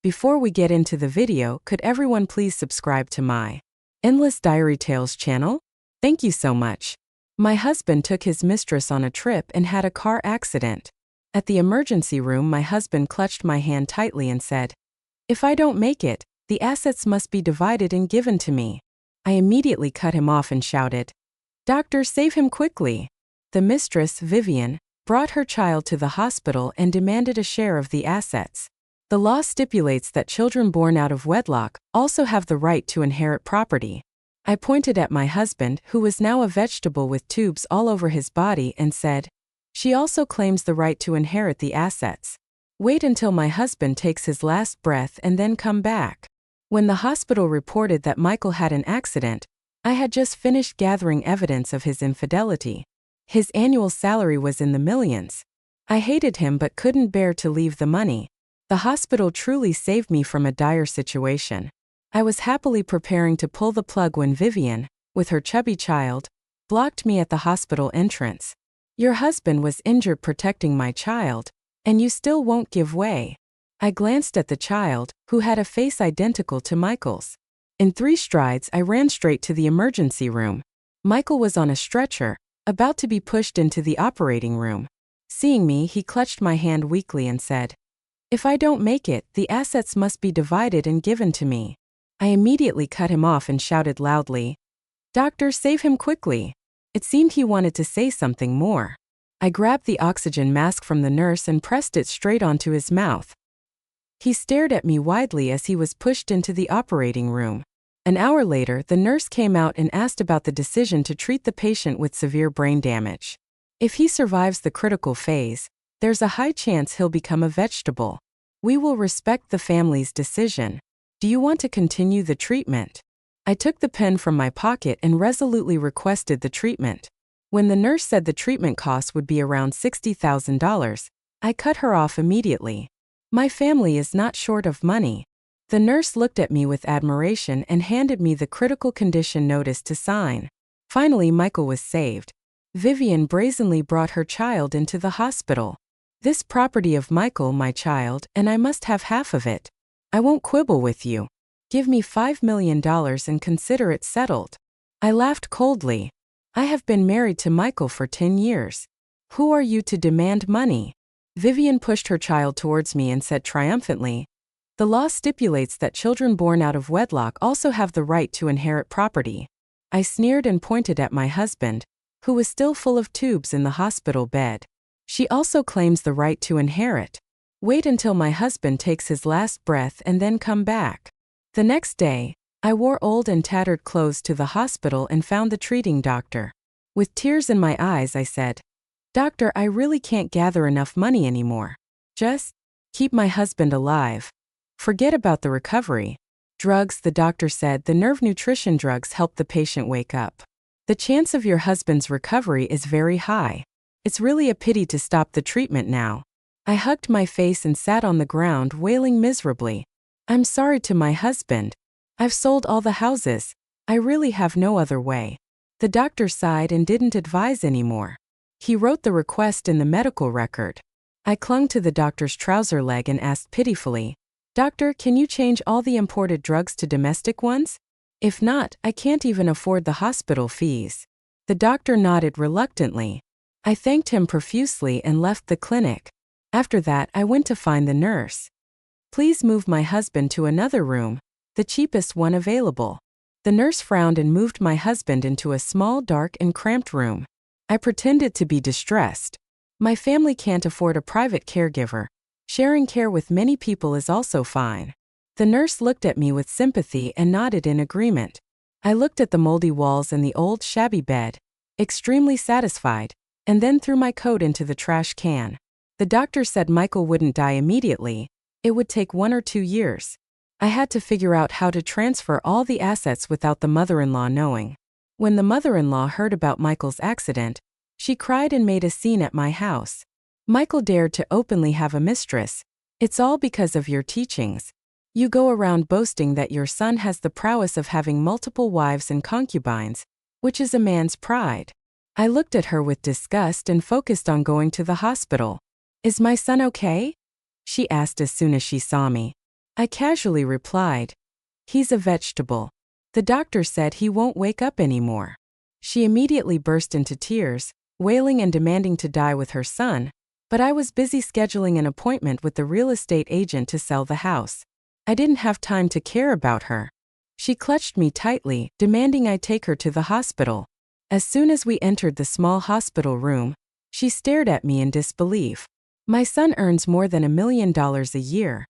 Before we get into the video, could everyone please subscribe to my Endless Diary Tales channel? Thank you so much. My husband took his mistress on a trip and had a car accident. At the emergency room, my husband clutched my hand tightly and said, "If I don't make it, the assets must be divided and given to me." I immediately cut him off and shouted, "Doctor, save him quickly." The mistress, Vivian, brought her child to the hospital and demanded a share of the assets. The law stipulates that children born out of wedlock also have the right to inherit property. I pointed at my husband, who was now a vegetable with tubes all over his body, and said, "She also claims the right to inherit the assets. Wait until my husband takes his last breath and then come back." When the hospital reported that Michael had an accident, I had just finished gathering evidence of his infidelity. His annual salary was in the millions. I hated him but couldn't bear to leave the money. The hospital truly saved me from a dire situation. I was happily preparing to pull the plug when Vivian, with her chubby child, blocked me at the hospital entrance. "Your husband was injured protecting my child, and you still won't give way." I glanced at the child, who had a face identical to Michael's. In 3 strides, I ran straight to the emergency room. Michael was on a stretcher, about to be pushed into the operating room. Seeing me, he clutched my hand weakly and said, "If I don't make it, the assets must be divided and given to me." I immediately cut him off and shouted loudly, "Doctor, save him quickly." It seemed he wanted to say something more. I grabbed the oxygen mask from the nurse and pressed it straight onto his mouth. He stared at me widely as he was pushed into the operating room. An hour later, the nurse came out and asked about the decision to treat the patient with severe brain damage. If he survives the critical phase, there's a high chance he'll become a vegetable. We will respect the family's decision. Do you want to continue the treatment? I took the pen from my pocket and resolutely requested the treatment. When the nurse said the treatment cost would be around $60,000, I cut her off immediately. My family is not short of money. The nurse looked at me with admiration and handed me the critical condition notice to sign. Finally, Michael was saved. Vivian brazenly brought her child into the hospital. "This property of Michael, my child, and I must have half of it. I won't quibble with you. Give me $5 million and consider it settled." I laughed coldly. "I have been married to Michael for 10 years. Who are you to demand money?" Vivian pushed her child towards me and said triumphantly, "The law stipulates that children born out of wedlock also have the right to inherit property." I sneered and pointed at my husband, who was still full of tubes in the hospital bed. "She also claims the right to inherit. Wait until my husband takes his last breath and then come back." The next day, I wore old and tattered clothes to the hospital and found the treating doctor. With tears in my eyes, I said, "Doctor, I really can't gather enough money anymore. Just keep my husband alive. Forget about the recovery." "Drugs," the doctor said. "The nerve nutrition drugs help the patient wake up. The chance of your husband's recovery is very high. It's really a pity to stop the treatment now." I hugged my face and sat on the ground wailing miserably. "I'm sorry to my husband. I've sold all the houses. I really have no other way." The doctor sighed and didn't advise anymore. He wrote the request in the medical record. I clung to the doctor's trouser leg and asked pitifully, "Doctor, can you change all the imported drugs to domestic ones? If not, I can't even afford the hospital fees." The doctor nodded reluctantly. I thanked him profusely and left the clinic. After that, I went to find the nurse. "Please move my husband to another room, the cheapest one available." The nurse frowned and moved my husband into a small, dark, and cramped room. I pretended to be distressed. "My family can't afford a private caregiver. Sharing care with many people is also fine." The nurse looked at me with sympathy and nodded in agreement. I looked at the moldy walls and the old, shabby bed, extremely satisfied, and then threw my coat into the trash can. The doctor said Michael wouldn't die immediately. It would take 1 or 2 years. I had to figure out how to transfer all the assets without the mother-in-law knowing. When the mother-in-law heard about Michael's accident, she cried and made a scene at my house. "Michael dared to openly have a mistress. It's all because of your teachings. You go around boasting that your son has the prowess of having multiple wives and concubines, which is a man's pride." I looked at her with disgust and focused on going to the hospital. "Is my son okay?" she asked as soon as she saw me. I casually replied, "He's a vegetable. The doctor said he won't wake up anymore." She immediately burst into tears, wailing and demanding to die with her son, but I was busy scheduling an appointment with the real estate agent to sell the house. I didn't have time to care about her. She clutched me tightly, demanding I take her to the hospital. As soon as we entered the small hospital room, she stared at me in disbelief. "My son earns more than $1 million a year.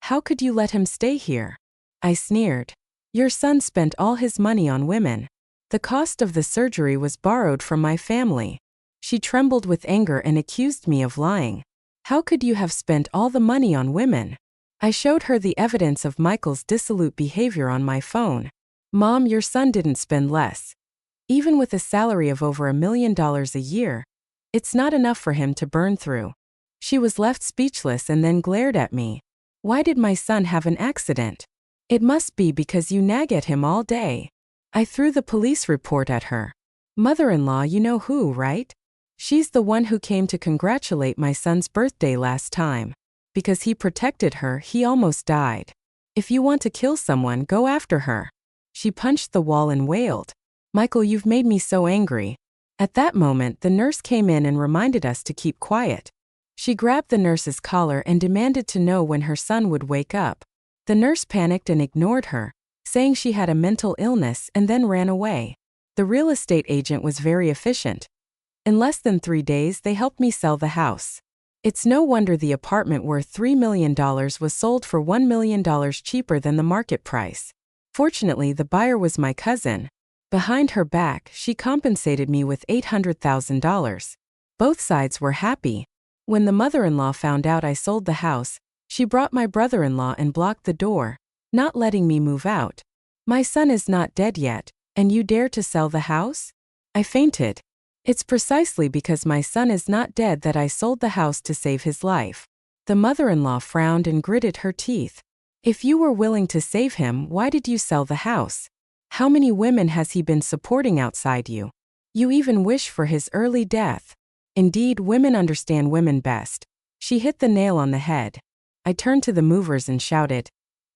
How could you let him stay here?" I sneered. "Your son spent all his money on women. The cost of the surgery was borrowed from my family." She trembled with anger and accused me of lying. "How could you have spent all the money on women?" I showed her the evidence of Michael's dissolute behavior on my phone. "Mom, your son didn't spend less. Even with a salary of over $1 million a year, it's not enough for him to burn through." She was left speechless and then glared at me. "Why did my son have an accident?" "It must be because you nag at him all day." I threw the police report at her. "Mother-in-law, you know who, right? She's the one who came to congratulate my son's birthday last time. Because he protected her, he almost died. If you want to kill someone, go after her." She punched the wall and wailed, "Michael, you've made me so angry." At that moment, the nurse came in and reminded us to keep quiet. She grabbed the nurse's collar and demanded to know when her son would wake up. The nurse panicked and ignored her, saying she had a mental illness, and then ran away. The real estate agent was very efficient. In less than 3 days, they helped me sell the house. It's no wonder the apartment worth $3 million was sold for $1 million cheaper than the market price. Fortunately, the buyer was my cousin. Behind her back, she compensated me with $800,000. Both sides were happy. When the mother-in-law found out I sold the house, she brought my brother-in-law and blocked the door, not letting me move out. "My son is not dead yet, and you dare to sell the house?" I fainted. "It's precisely because my son is not dead that I sold the house to save his life." The mother-in-law frowned and gritted her teeth. "If you were willing to save him, why did you sell the house? How many women has he been supporting outside you? You even wish for his early death." Indeed, women understand women best. She hit the nail on the head. I turned to the movers and shouted,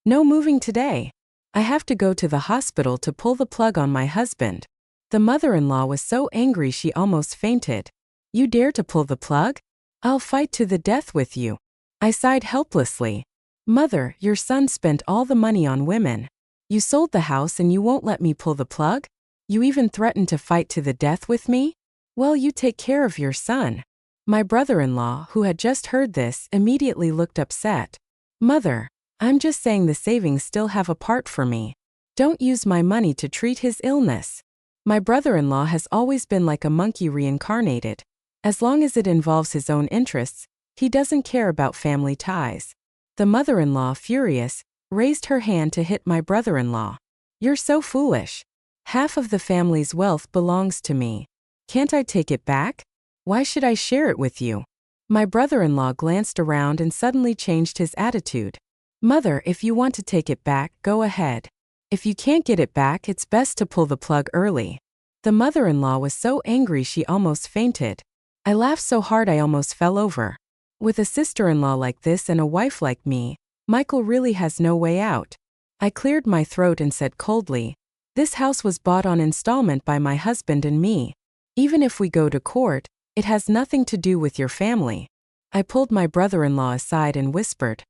"No moving today. I have to go to the hospital to pull the plug on my husband." The mother-in-law was so angry she almost fainted. "You dare to pull the plug? I'll fight to the death with you." I sighed helplessly. "Mother, your son spent all the money on women. You sold the house and you won't let me pull the plug? You even threatened to fight to the death with me? Well, you take care of your son." My brother-in-law, who had just heard this, immediately looked upset. "Mother, I'm just saying the savings still have a part for me. Don't use my money to treat his illness." My brother-in-law has always been like a monkey reincarnated. As long as it involves his own interests, he doesn't care about family ties. The mother-in-law, furious, raised her hand to hit my brother-in-law. "You're so foolish. Half of the family's wealth belongs to me. Can't I take it back? Why should I share it with you?" My brother-in-law glanced around and suddenly changed his attitude. "Mother, if you want to take it back, go ahead. If you can't get it back, it's best to pull the plug early." The mother-in-law was so angry she almost fainted. I laughed so hard I almost fell over. With a sister-in-law like this and a wife like me, Michael really has no way out. I cleared my throat and said coldly, "This house was bought on installment by my husband and me. Even if we go to court, it has nothing to do with your family." I pulled my brother-in-law aside and whispered,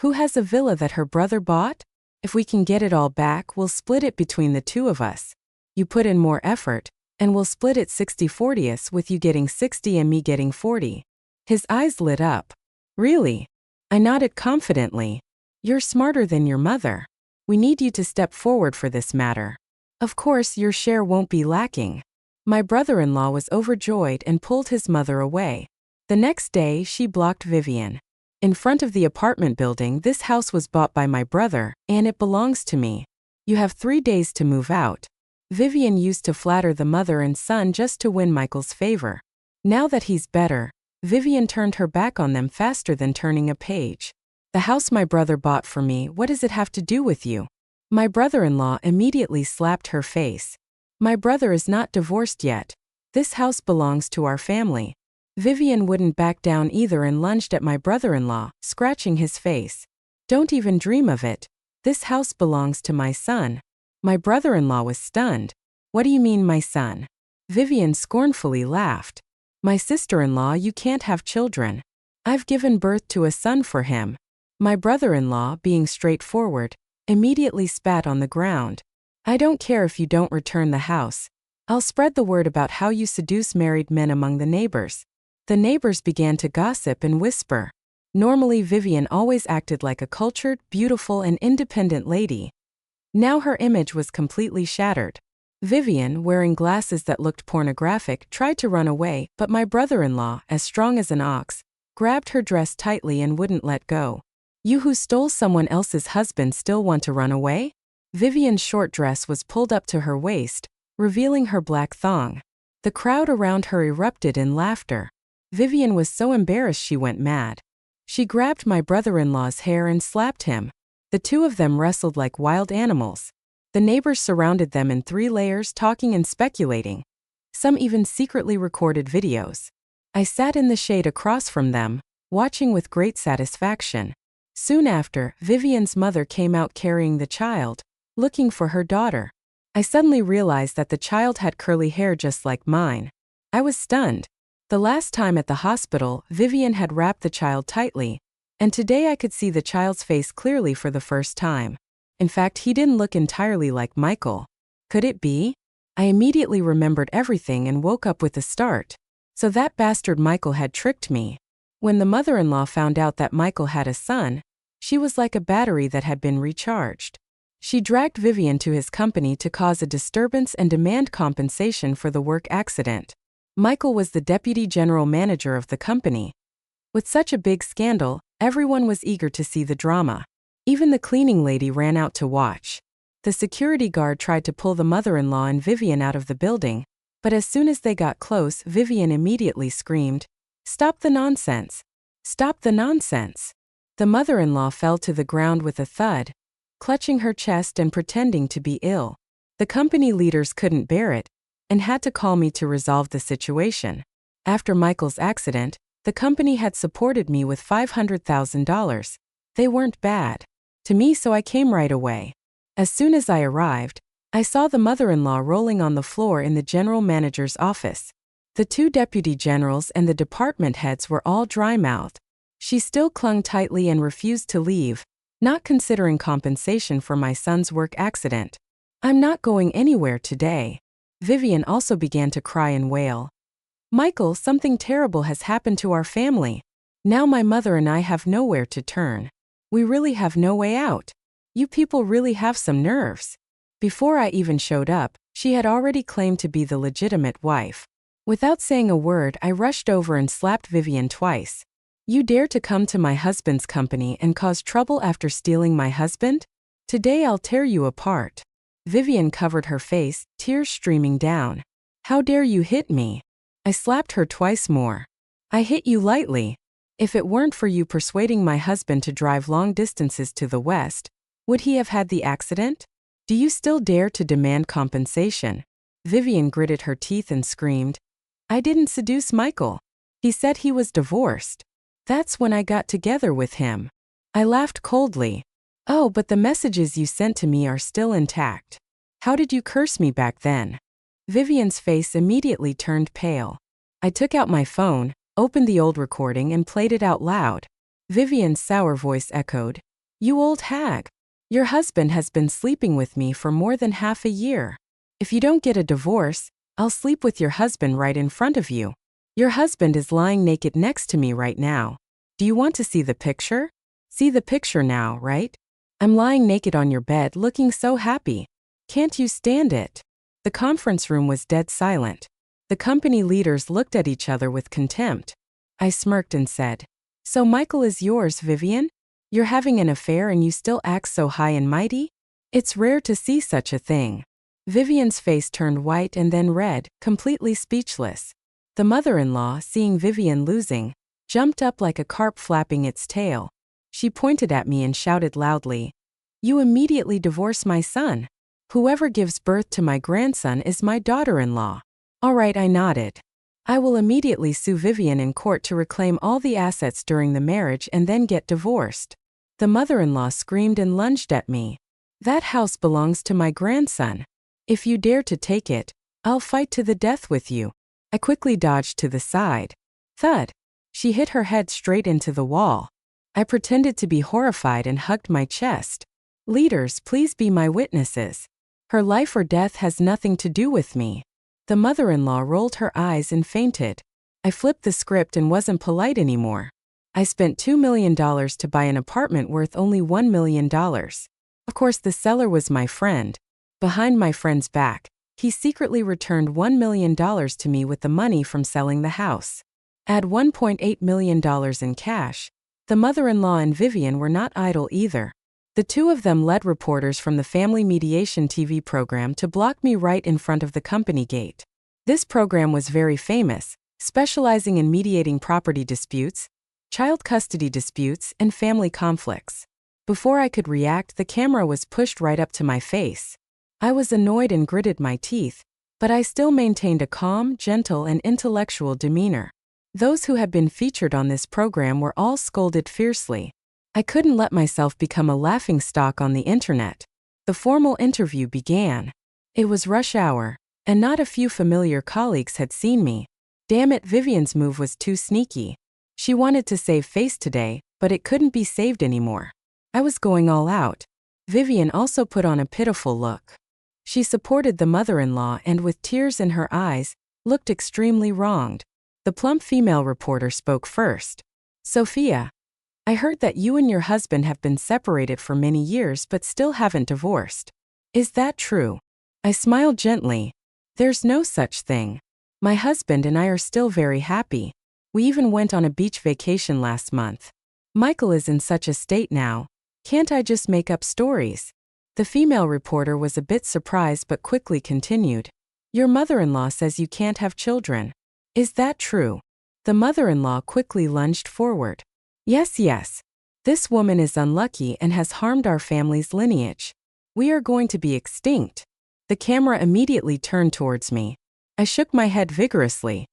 "Who has a villa that her brother bought? If we can get it all back, we'll split it between the two of us. You put in more effort, and we'll split it 60-40 with you getting 60 and me getting 40. His eyes lit up. "Really?" I nodded confidently. "You're smarter than your mother. We need you to step forward for this matter. Of course, your share won't be lacking." My brother-in-law was overjoyed and pulled his mother away. The next day, she blocked Vivian. "In front of the apartment building, this house was bought by my brother, and it belongs to me. You have 3 days to move out." Vivian used to flatter the mother and son just to win Michael's favor. Now that he's better, Vivian turned her back on them faster than turning a page. "The house my brother bought for me, what does it have to do with you?" My brother-in-law immediately slapped her face. "My brother is not divorced yet. This house belongs to our family." Vivian wouldn't back down either and lunged at my brother-in-law, scratching his face. Don't even dream of it. This house belongs to my son. My brother-in-law was stunned. What do you mean, my son? Vivian scornfully laughed. My sister-in-law, you can't have children. I've given birth to a son for him. My brother-in-law, being straightforward, immediately spat on the ground. I don't care if you don't return the house. I'll spread the word about how you seduce married men among the neighbors. The neighbors began to gossip and whisper. Normally Vivian always acted like a cultured, beautiful and independent lady. Now her image was completely shattered. Vivian, wearing glasses that looked pornographic, tried to run away, but my brother-in-law, as strong as an ox, grabbed her dress tightly and wouldn't let go. You who stole someone else's husband still want to run away? Vivian's short dress was pulled up to her waist, revealing her black thong. The crowd around her erupted in laughter. Vivian was so embarrassed she went mad. She grabbed my brother-in-law's hair and slapped him. The two of them wrestled like wild animals. The neighbors surrounded them in 3 layers, talking and speculating. Some even secretly recorded videos. I sat in the shade across from them, watching with great satisfaction. Soon after, Vivian's mother came out carrying the child, looking for her daughter. I suddenly realized that the child had curly hair just like mine. I was stunned. The last time at the hospital, Vivian had wrapped the child tightly, and today I could see the child's face clearly for the first time. In fact, he didn't look entirely like Michael. Could it be? I immediately remembered everything and woke up with a start. So that bastard Michael had tricked me. When the mother-in-law found out that Michael had a son, she was like a battery that had been recharged. She dragged Vivian to his company to cause a disturbance and demand compensation for the work accident. Michael was the deputy general manager of the company. With such a big scandal, everyone was eager to see the drama. Even the cleaning lady ran out to watch. The security guard tried to pull the mother-in-law and Vivian out of the building, but as soon as they got close, Vivian immediately screamed, "Stop the nonsense! Stop the nonsense!" The mother-in-law fell to the ground with a thud, clutching her chest and pretending to be ill. The company leaders couldn't bear it and had to call me to resolve the situation. After Michael's accident, the company had supported me with $500,000. They weren't bad to me, so I came right away. As soon as I arrived, I saw the mother-in-law rolling on the floor in the general manager's office. The 2 deputy generals and the department heads were all dry-mouthed. She still clung tightly and refused to leave, not considering compensation for my son's work accident. I'm not going anywhere today. Vivian also began to cry and wail. Michael, something terrible has happened to our family. Now my mother and I have nowhere to turn. We really have no way out. You people really have some nerves. Before I even showed up, she had already claimed to be the legitimate wife. Without saying a word, I rushed over and slapped Vivian twice. You dare to come to my husband's company and cause trouble after stealing my husband? Today I'll tear you apart. Vivian covered her face, tears streaming down. How dare you hit me? I slapped her twice more. I hit you lightly. If it weren't for you persuading my husband to drive long distances to the west, would he have had the accident? Do you still dare to demand compensation? Vivian gritted her teeth and screamed. I didn't seduce Michael. He said he was divorced. That's when I got together with him. I laughed coldly. Oh, but the messages you sent to me are still intact. How did you curse me back then? Vivian's face immediately turned pale. I took out my phone, opened the old recording and played it out loud. Vivian's sour voice echoed. You old hag. Your husband has been sleeping with me for more than half a year. If you don't get a divorce, I'll sleep with your husband right in front of you. Your husband is lying naked next to me right now. Do you want to see the picture? See the picture now, right? I'm lying naked on your bed looking so happy. Can't you stand it? The conference room was dead silent. The company leaders looked at each other with contempt. I smirked and said, So Michael is yours, Vivian? You're having an affair and you still act so high and mighty? It's rare to see such a thing. Vivian's face turned white and then red, completely speechless. The mother-in-law, seeing Vivian losing, jumped up like a carp flapping its tail. She pointed at me and shouted loudly, You immediately divorce my son. Whoever gives birth to my grandson is my daughter-in-law. All right, I nodded. I will immediately sue Vivian in court to reclaim all the assets during the marriage and then get divorced. The mother-in-law screamed and lunged at me. "That house belongs to my grandson. If you dare to take it, I'll fight to the death with you." I quickly dodged to the side. Thud! She hit her head straight into the wall. I pretended to be horrified and hugged my chest. "Leaders, please be my witnesses. Her life or death has nothing to do with me." The mother-in-law rolled her eyes and fainted. I flipped the script and wasn't polite anymore. I spent $2 million to buy an apartment worth only $1 million. Of course, the seller was my friend. Behind my friend's back, he secretly returned $1 million to me with the money from selling the house. Add $1.8 million in cash. The mother-in-law and Vivian were not idle either. The two of them led reporters from the family mediation TV program to block me right in front of the company gate. This program was very famous, specializing in mediating property disputes, child custody disputes, and family conflicts. Before I could react, the camera was pushed right up to my face. I was annoyed and gritted my teeth, but I still maintained a calm, gentle, and intellectual demeanor. Those who had been featured on this program were all scolded fiercely. I couldn't let myself become a laughingstock on the internet. The formal interview began. It was rush hour, and not a few familiar colleagues had seen me. Damn it, Vivian's move was too sneaky. She wanted to save face today, but it couldn't be saved anymore. I was going all out. Vivian also put on a pitiful look. She supported the mother-in-law and, with tears in her eyes, looked extremely wronged. The plump female reporter spoke first. "Sophia, I heard that you and your husband have been separated for many years but still haven't divorced. Is that true?" I smiled gently. "There's no such thing. My husband and I are still very happy. We even went on a beach vacation last month. Michael is in such a state now. Can't I just make up stories?" The female reporter was a bit surprised but quickly continued. "Your mother-in-law says you can't have children. Is that true?" The mother-in-law quickly lunged forward. Yes. This woman is unlucky and has harmed our family's lineage. We are going to be extinct." The camera immediately turned towards me. I shook my head vigorously.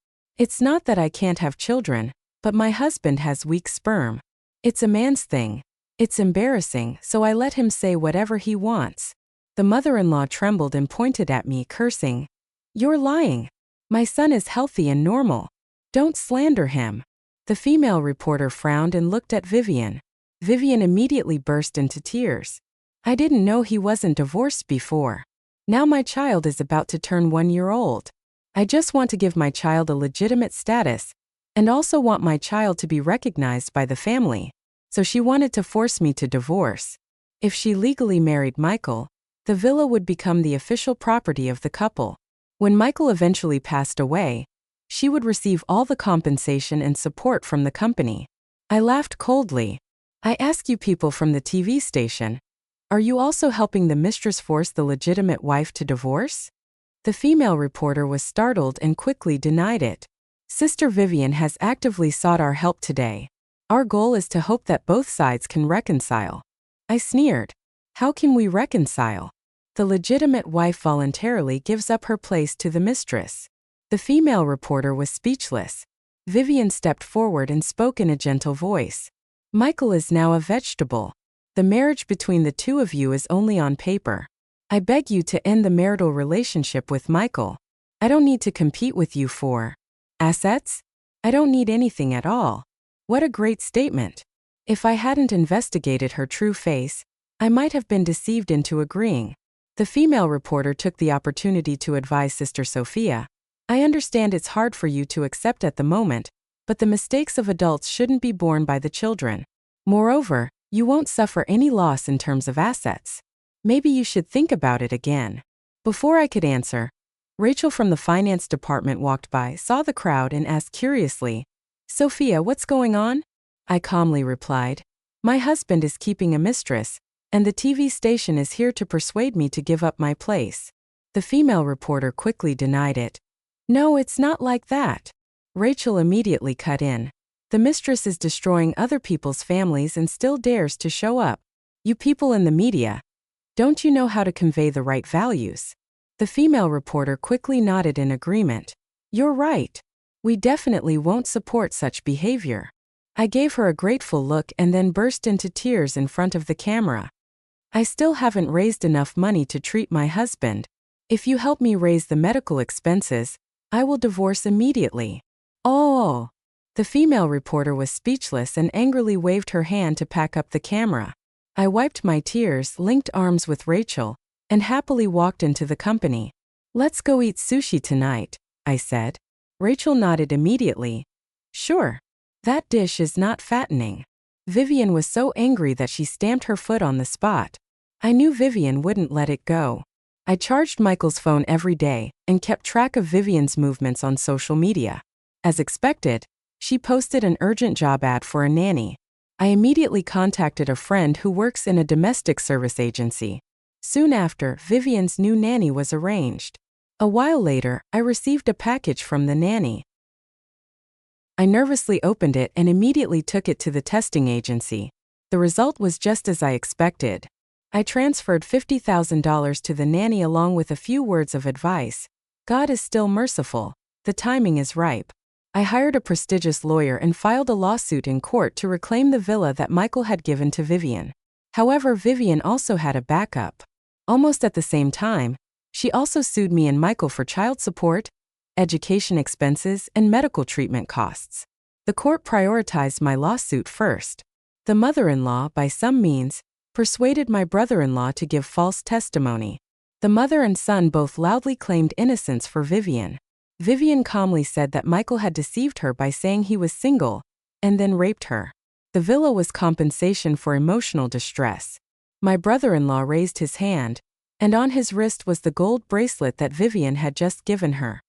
"It's not that I can't have children, but my husband has weak sperm. It's a man's thing. It's embarrassing, so I let him say whatever he wants." The mother-in-law trembled and pointed at me, cursing. "You're lying. My son is healthy and normal. Don't slander him." The female reporter frowned and looked at Vivian. Vivian immediately burst into tears. "I didn't know he wasn't divorced before. Now my child is about to turn 1 year old. I just want to give my child a legitimate status, and also want my child to be recognized by the family. So she wanted to force me to divorce. If she legally married Michael, the villa would become the official property of the couple. When Michael eventually passed away, she would receive all the compensation and support from the company." I laughed coldly. "I ask you people from the TV station, are you also helping the mistress force the legitimate wife to divorce?" The female reporter was startled and quickly denied it. "Sister Vivian has actively sought our help today. Our goal is to hope that both sides can reconcile." I sneered. "How can we reconcile? The legitimate wife voluntarily gives up her place to the mistress." The female reporter was speechless. Vivian stepped forward and spoke in a gentle voice. "Michael is now a vegetable. The marriage between the two of you is only on paper. I beg you to end the marital relationship with Michael. I don't need to compete with you for assets. I don't need anything at all." What a great statement. If I hadn't investigated her true face, I might have been deceived into agreeing. The female reporter took the opportunity to advise Sister Sophia. "I understand it's hard for you to accept at the moment, but the mistakes of adults shouldn't be borne by the children. Moreover, you won't suffer any loss in terms of assets. Maybe you should think about it again." Before I could answer, Rachel from the finance department walked by, saw the crowd, and asked curiously, "Sophia, what's going on?" I calmly replied, "My husband is keeping a mistress, and the TV station is here to persuade me to give up my place." The female reporter quickly denied it. "No, it's not like that." Rachel immediately cut in. "The mistress is destroying other people's families and still dares to show up. You people in the media, don't you know how to convey the right values?" The female reporter quickly nodded in agreement. "You're right. We definitely won't support such behavior." I gave her a grateful look and then burst into tears in front of the camera. I still haven't raised enough money to treat my husband. If you help me raise the medical expenses, I will divorce immediately. Oh! The female reporter was speechless and angrily waved her hand to pack up the camera. I wiped my tears, linked arms with Rachel, and happily walked into the company. Let's go eat sushi tonight, I said. Rachel nodded immediately. Sure. That dish is not fattening. Vivian was so angry that she stamped her foot on the spot. I knew Vivian wouldn't let it go. I charged Michael's phone every day and kept track of Vivian's movements on social media. As expected, she posted an urgent job ad for a nanny. I immediately contacted a friend who works in a domestic service agency. Soon after, Vivian's new nanny was arranged. A while later, I received a package from the nanny. I nervously opened it and immediately took it to the testing agency. The result was just as I expected. I transferred $50,000 to the nanny along with a few words of advice. God is still merciful. The timing is ripe. I hired a prestigious lawyer and filed a lawsuit in court to reclaim the villa that Michael had given to Vivian. However, Vivian also had a backup. Almost at the same time, she also sued me and Michael for child support, education expenses, and medical treatment costs. The court prioritized my lawsuit first. The mother-in-law, by some means, persuaded my brother-in-law to give false testimony. The mother and son both loudly claimed innocence for Vivian. Vivian calmly said that Michael had deceived her by saying he was single, and then raped her. The villa was compensation for emotional distress. My brother-in-law raised his hand, and on his wrist was the gold bracelet that Vivian had just given her.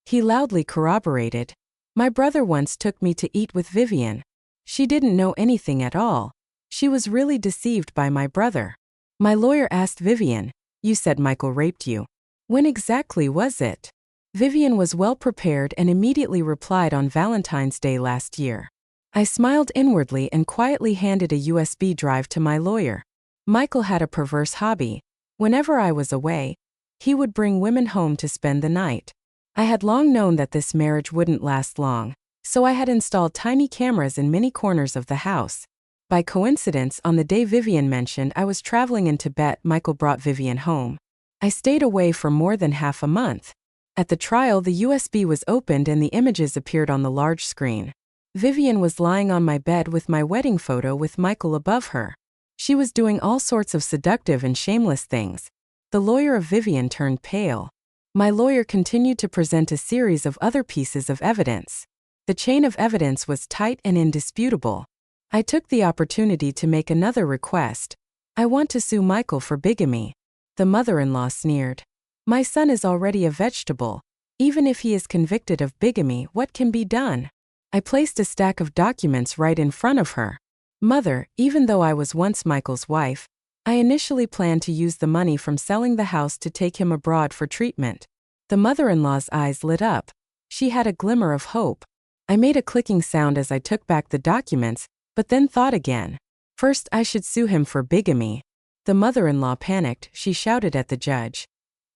He loudly corroborated. My brother once took me to eat with Vivian. She didn't know anything at all. She was really deceived by my brother. My lawyer asked Vivian, "You said Michael raped you. When exactly was it?" Vivian was well prepared and immediately replied on Valentine's Day last year. I smiled inwardly and quietly handed a USB drive to my lawyer. Michael had a perverse hobby. Whenever I was away, he would bring women home to spend the night. I had long known that this marriage wouldn't last long, so I had installed tiny cameras in many corners of the house. By coincidence, on the day Vivian mentioned I was traveling in Tibet, Michael brought Vivian home. I stayed away for more than half a month. At the trial, the USB was opened and the images appeared on the large screen. Vivian was lying on my bed with my wedding photo with Michael above her. She was doing all sorts of seductive and shameless things. The lawyer of Vivian turned pale. My lawyer continued to present a series of other pieces of evidence. The chain of evidence was tight and indisputable. I took the opportunity to make another request. I want to sue Michael for bigamy. The mother-in-law sneered. My son is already a vegetable. Even if he is convicted of bigamy, what can be done? I placed a stack of documents right in front of her. Mother, even though I was once Michael's wife, I initially planned to use the money from selling the house to take him abroad for treatment. The mother-in-law's eyes lit up. She had a glimmer of hope. I made a clicking sound as I took back the documents, but then thought again. First, I should sue him for bigamy. The mother-in-law panicked. She shouted at the judge.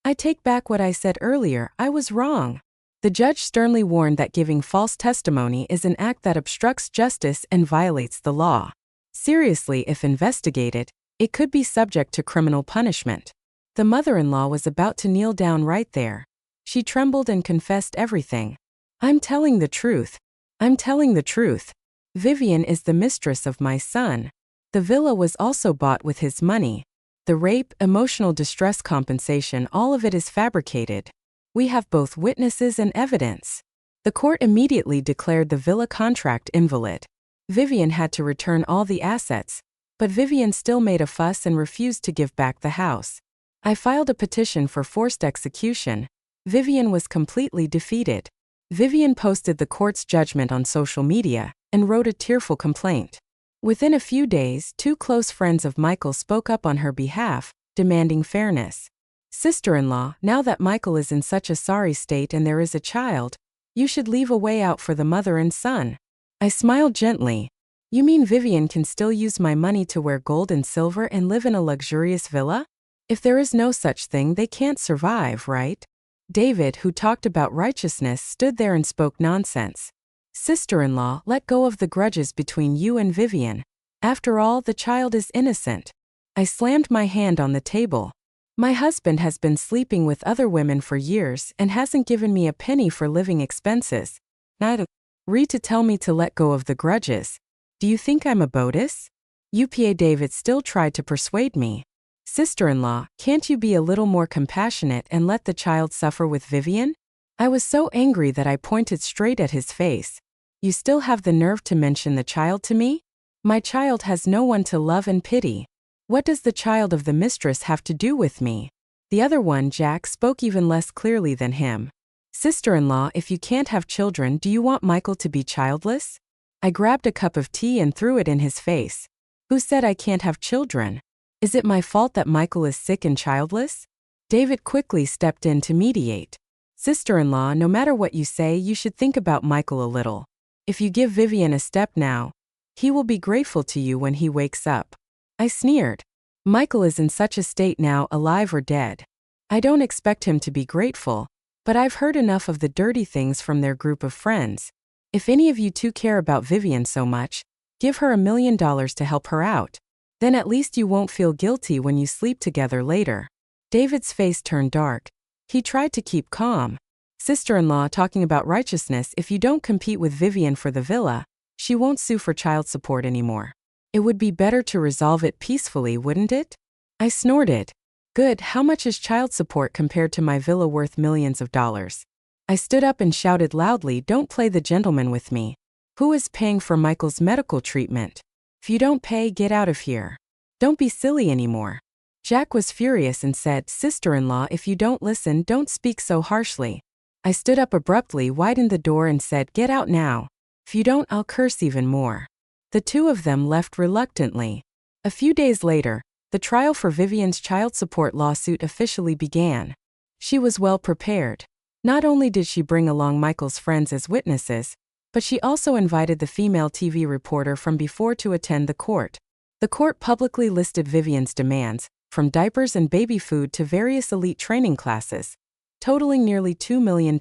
I take back what I said earlier. I was wrong. The judge sternly warned that giving false testimony is an act that obstructs justice and violates the law. Seriously, if investigated, it could be subject to criminal punishment. The mother-in-law was about to kneel down right there. She trembled and confessed everything. I'm telling the truth. I'm telling the truth. Vivian is the mistress of my son. The villa was also bought with his money. The rape, emotional distress compensation, all of it is fabricated. We have both witnesses and evidence. The court immediately declared the villa contract invalid. Vivian had to return all the assets, but Vivian still made a fuss and refused to give back the house. I filed a petition for forced execution. Vivian was completely defeated. Vivian posted the court's judgment on social media and wrote a tearful complaint. Within a few days, two close friends of Michael spoke up on her behalf, demanding fairness. Sister-in-law, now that Michael is in such a sorry state and there is a child, you should leave a way out for the mother and son. I smiled gently. You mean Vivian can still use my money to wear gold and silver and live in a luxurious villa? If there is no such thing, they can't survive, right? David, who talked about righteousness, stood there and spoke nonsense. Sister-in-law, let go of the grudges between you and Vivian. After all, the child is innocent. I slammed my hand on the table. My husband has been sleeping with other women for years and hasn't given me a penny for living expenses. Not to tell me to let go of the grudges. Do you think I'm a Botus? UPA David still tried to persuade me. Sister-in-law, can't you be a little more compassionate and let the child suffer with Vivian? I was so angry that I pointed straight at his face. You still have the nerve to mention the child to me? My child has no one to love and pity. What does the child of the mistress have to do with me? The other one, Jack, spoke even less clearly than him. Sister-in-law, if you can't have children, do you want Michael to be childless? I grabbed a cup of tea and threw it in his face. Who said I can't have children? Is it my fault that Michael is sick and childless? David quickly stepped in to mediate. Sister-in-law, no matter what you say, you should think about Michael a little. If you give Vivian a step now, he will be grateful to you when he wakes up. I sneered. Michael is in such a state now, alive or dead. I don't expect him to be grateful, but I've heard enough of the dirty things from their group of friends. If any of you two care about Vivian so much, give her $1 million to help her out. Then at least you won't feel guilty when you sleep together later. David's face turned dark. He tried to keep calm. Sister-in-law, talking about righteousness, if you don't compete with Vivian for the villa, she won't sue for child support anymore. It would be better to resolve it peacefully, wouldn't it? I snorted. Good, how much is child support compared to my villa worth millions of dollars? I stood up and shouted loudly, don't play the gentleman with me. Who is paying for Michael's medical treatment? If you don't pay, get out of here. Don't be silly anymore. Jack was furious and said, Sister-in-law, if you don't listen, don't speak so harshly. I stood up abruptly, widened the door and said, get out now. If you don't, I'll curse even more. The two of them left reluctantly. A few days later, the trial for Vivian's child support lawsuit officially began. She was well prepared. Not only did she bring along Michael's friends as witnesses, but she also invited the female TV reporter from before to attend the court. The court publicly listed Vivian's demands, from diapers and baby food to various elite training classes, totaling nearly $2 million.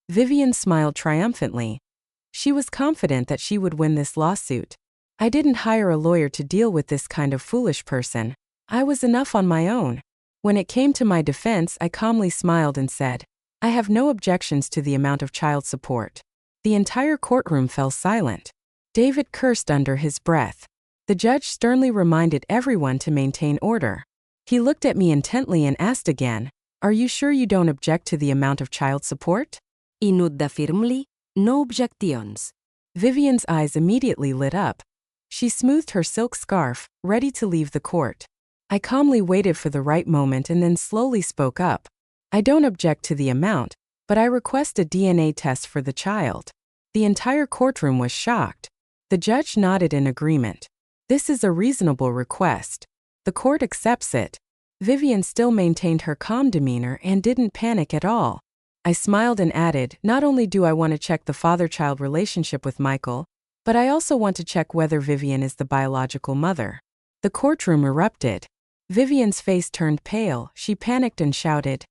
Vivian smiled triumphantly. She was confident that she would win this lawsuit. I didn't hire a lawyer to deal with this kind of foolish person. I was enough on my own. When it came to my defense, I calmly smiled and said, I have no objections to the amount of child support. The entire courtroom fell silent. David cursed under his breath. The judge sternly reminded everyone to maintain order. He looked at me intently and asked again, are you sure you don't object to the amount of child support? Inudda firmly, no objections. Vivian's eyes immediately lit up. She smoothed her silk scarf, ready to leave the court. I calmly waited for the right moment and then slowly spoke up. I don't object to the amount, but I request a DNA test for the child. The entire courtroom was shocked. The judge nodded in agreement. This is a reasonable request. The court accepts it. Vivian still maintained her calm demeanor and didn't panic at all. I smiled and added, not only do I want to check the father-child relationship with Michael, but I also want to check whether Vivian is the biological mother. The courtroom erupted. Vivian's face turned pale, she panicked and shouted,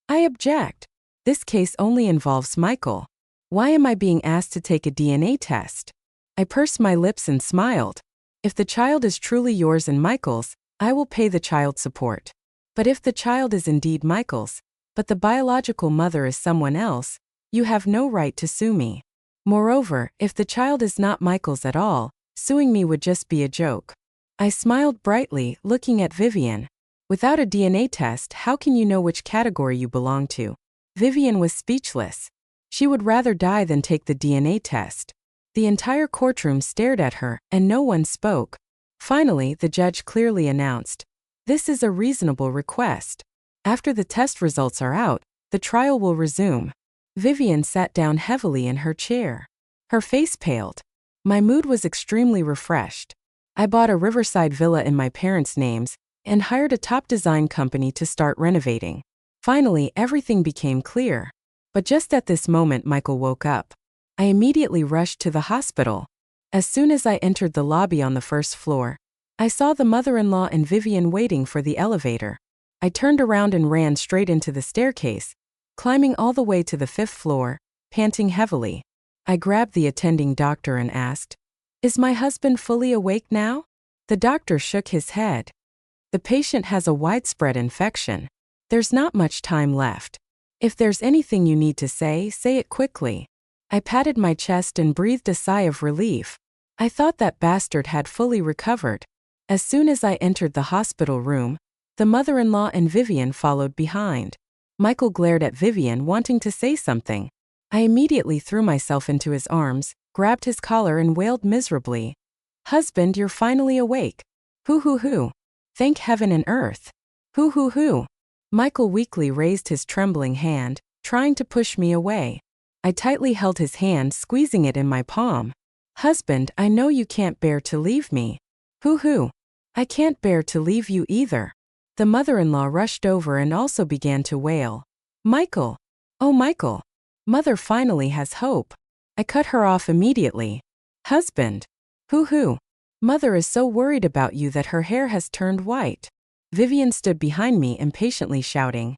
I object. This case only involves Michael. Why am I being asked to take a DNA test? I pursed my lips and smiled. If the child is truly yours and Michael's, I will pay the child support. But if the child is indeed Michael's, but the biological mother is someone else, you have no right to sue me. Moreover, if the child is not Michael's at all, suing me would just be a joke. I smiled brightly, looking at Vivian. Without a DNA test, how can you know which category you belong to? Vivian was speechless. She would rather die than take the DNA test. The entire courtroom stared at her, and no one spoke. Finally, the judge clearly announced, this is a reasonable request. After the test results are out, the trial will resume. Vivian sat down heavily in her chair. Her face paled. My mood was extremely refreshed. I bought a riverside villa in my parents' names and hired a top design company to start renovating. Finally, everything became clear. But just at this moment, Michael woke up. I immediately rushed to the hospital. As soon as I entered the lobby on the first floor, I saw the mother-in-law and Vivian waiting for the elevator. I turned around and ran straight into the staircase, climbing all the way to the 5th floor, panting heavily. I grabbed the attending doctor and asked, "Is my husband fully awake now?" The doctor shook his head. "The patient has a widespread infection. There's not much time left. If there's anything you need to say it quickly." I patted my chest and breathed a sigh of relief. I thought that bastard had fully recovered. As soon as I entered the hospital room, the mother-in-law and Vivian followed behind. Michael glared at Vivian, wanting to say something. I immediately threw myself into his arms, grabbed his collar and wailed miserably. "Husband, you're finally awake. Hoo hoo hoo. Thank heaven and earth. Hoo hoo hoo." Michael weakly raised his trembling hand, trying to push me away. I tightly held his hand, squeezing it in my palm. "Husband, I know you can't bear to leave me." "Hoo hoo. I can't bear to leave you either." The mother-in-law rushed over and also began to wail. "Michael! Oh, Michael! Mother finally has hope." I cut her off immediately. "Husband! Hoo hoo. Mother is so worried about you that her hair has turned white." Vivian stood behind me impatiently shouting,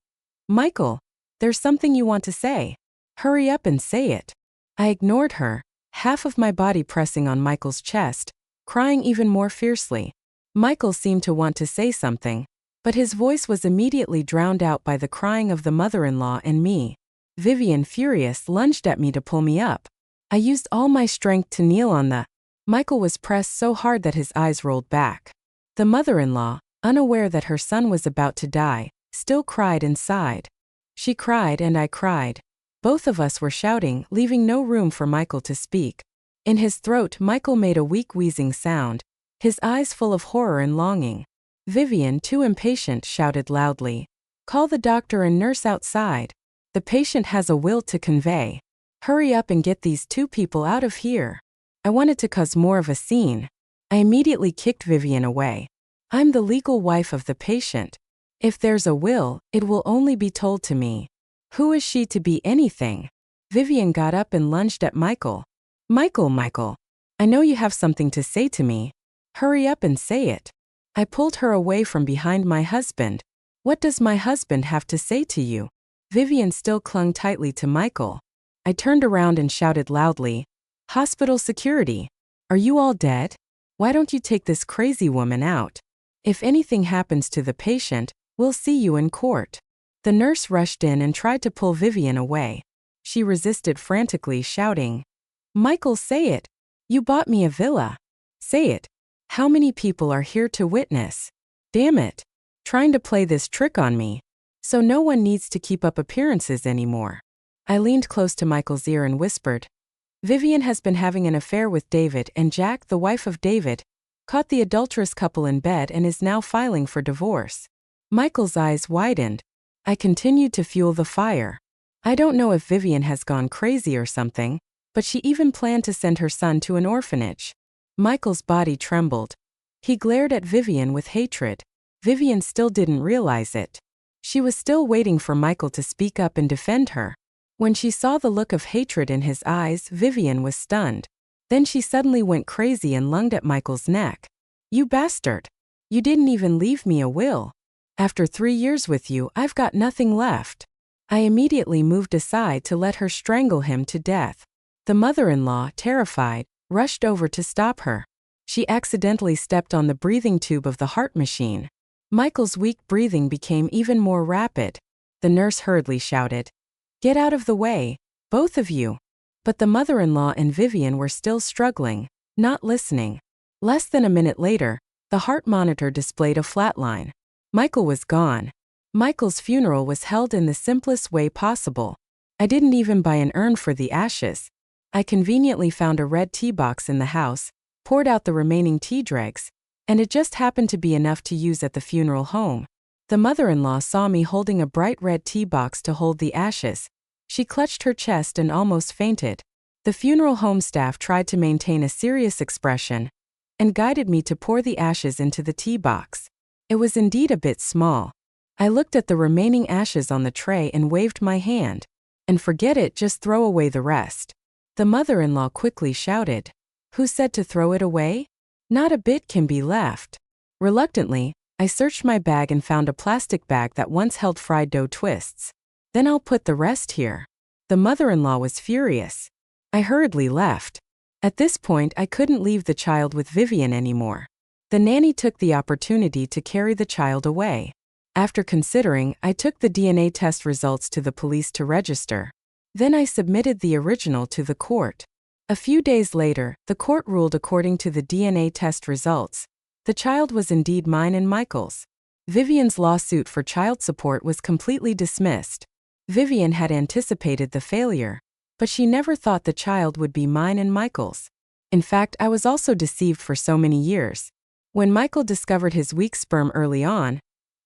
"Michael, there's something you want to say. Hurry up and say it." I ignored her, half of my body pressing on Michael's chest, crying even more fiercely. Michael seemed to want to say something, but his voice was immediately drowned out by the crying of the mother-in-law and me. Vivian, furious, lunged at me to pull me up. I used all my strength to kneel on the. Michael was pressed so hard that his eyes rolled back. The mother-in-law, unaware that her son was about to die, still cried and sighed. She cried and I cried. Both of us were shouting, leaving no room for Michael to speak. In his throat, Michael made a weak wheezing sound, his eyes full of horror and longing. Vivian, too impatient, shouted loudly, "Call the doctor and nurse outside. The patient has a will to convey. Hurry up and get these two people out of here." I wanted to cause more of a scene. I immediately kicked Vivian away. "I'm the legal wife of the patient. If there's a will, it will only be told to me. Who is she to be anything?" Vivian got up and lunged at Michael. Michael, I know you have something to say to me. Hurry up and say it." I pulled her away from behind my husband. "What does my husband have to say to you?" Vivian still clung tightly to Michael. I turned around and shouted loudly, "Hospital security! Are you all dead? Why don't you take this crazy woman out? If anything happens to the patient, we'll see you in court." The nurse rushed in and tried to pull Vivian away. She resisted frantically, shouting, "Michael, say it. You bought me a villa. Say it. How many people are here to witness? Damn it. Trying to play this trick on me. So no one needs to keep up appearances anymore." I leaned close to Michael's ear and whispered, "Vivian has been having an affair with David, and Jack, the wife of David, caught the adulterous couple in bed and is now filing for divorce." Michael's eyes widened. I continued to fuel the fire. I don't know if Vivian has gone crazy or something, but she even planned to send her son to an orphanage. Michael's body trembled. He glared at Vivian with hatred. Vivian still didn't realize it. She was still waiting for Michael to speak up and defend her. When she saw the look of hatred in his eyes, Vivian was stunned. Then she suddenly went crazy and lunged at Michael's neck. "You bastard! You didn't even leave me a will. After 3 years with you, I've got nothing left." I immediately moved aside to let her strangle him to death. The mother-in-law, terrified, rushed over to stop her. She accidentally stepped on the breathing tube of the heart machine. Michael's weak breathing became even more rapid. The nurse hurriedly shouted, "Get out of the way, both of you." But the mother-in-law and Vivian were still struggling, not listening. Less than a minute later, the heart monitor displayed a flatline. Michael was gone. Michael's funeral was held in the simplest way possible. I didn't even buy an urn for the ashes. I conveniently found a red tea box in the house, poured out the remaining tea dregs, and it just happened to be enough to use at the funeral home. The mother-in-law saw me holding a bright red tea box to hold the ashes. She clutched her chest and almost fainted. The funeral home staff tried to maintain a serious expression and guided me to pour the ashes into the tea box. It was indeed a bit small. I looked at the remaining ashes on the tray and waved my hand. "And forget it, just throw away the rest." The mother-in-law quickly shouted, "Who said to throw it away? Not a bit can be left." Reluctantly, I searched my bag and found a plastic bag that once held fried dough twists. "Then I'll put the rest here." The mother-in-law was furious. I hurriedly left. At this point, I couldn't leave the child with Vivian anymore. The nanny took the opportunity to carry the child away. After considering, I took the DNA test results to the police to register. Then I submitted the original to the court. A few days later, the court ruled according to the DNA test results. The child was indeed mine and Michael's. Vivian's lawsuit for child support was completely dismissed. Vivian had anticipated the failure, but she never thought the child would be mine and Michael's. In fact, I was also deceived for so many years. When Michael discovered his weak sperm early on,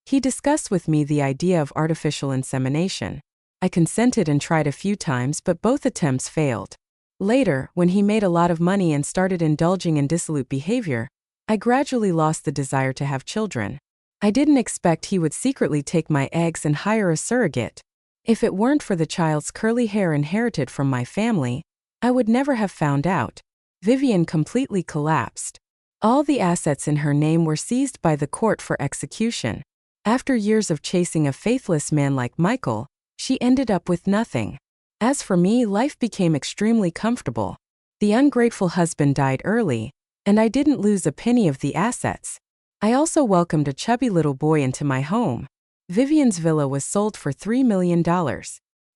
he discussed with me the idea of artificial insemination. I consented and tried a few times, but both attempts failed. Later, when he made a lot of money and started indulging in dissolute behavior, I gradually lost the desire to have children. I didn't expect he would secretly take my eggs and hire a surrogate. If it weren't for the child's curly hair inherited from my family, I would never have found out. Vivian completely collapsed. All the assets in her name were seized by the court for execution. After years of chasing a faithless man like Michael, she ended up with nothing. As for me, life became extremely comfortable. The ungrateful husband died early, and I didn't lose a penny of the assets. I also welcomed a chubby little boy into my home. Vivian's villa was sold for $3 million.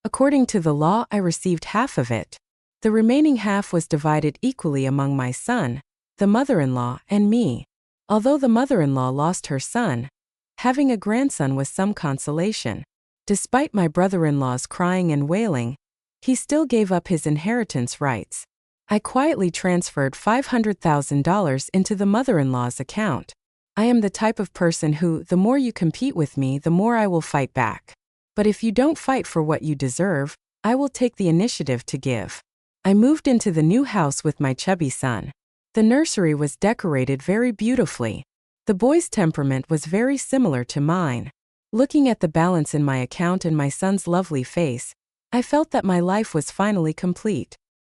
According to the law, I received half of it. The remaining half was divided equally among my son, the mother-in-law, and me. Although the mother-in-law lost her son, having a grandson was some consolation. Despite my brother-in-law's crying and wailing, he still gave up his inheritance rights. I quietly transferred $500,000 into the mother-in-law's account. I am the type of person who, the more you compete with me, the more I will fight back. But if you don't fight for what you deserve, I will take the initiative to give. I moved into the new house with my chubby son. The nursery was decorated very beautifully. The boy's temperament was very similar to mine. Looking at the balance in my account and my son's lovely face, I felt that my life was finally complete.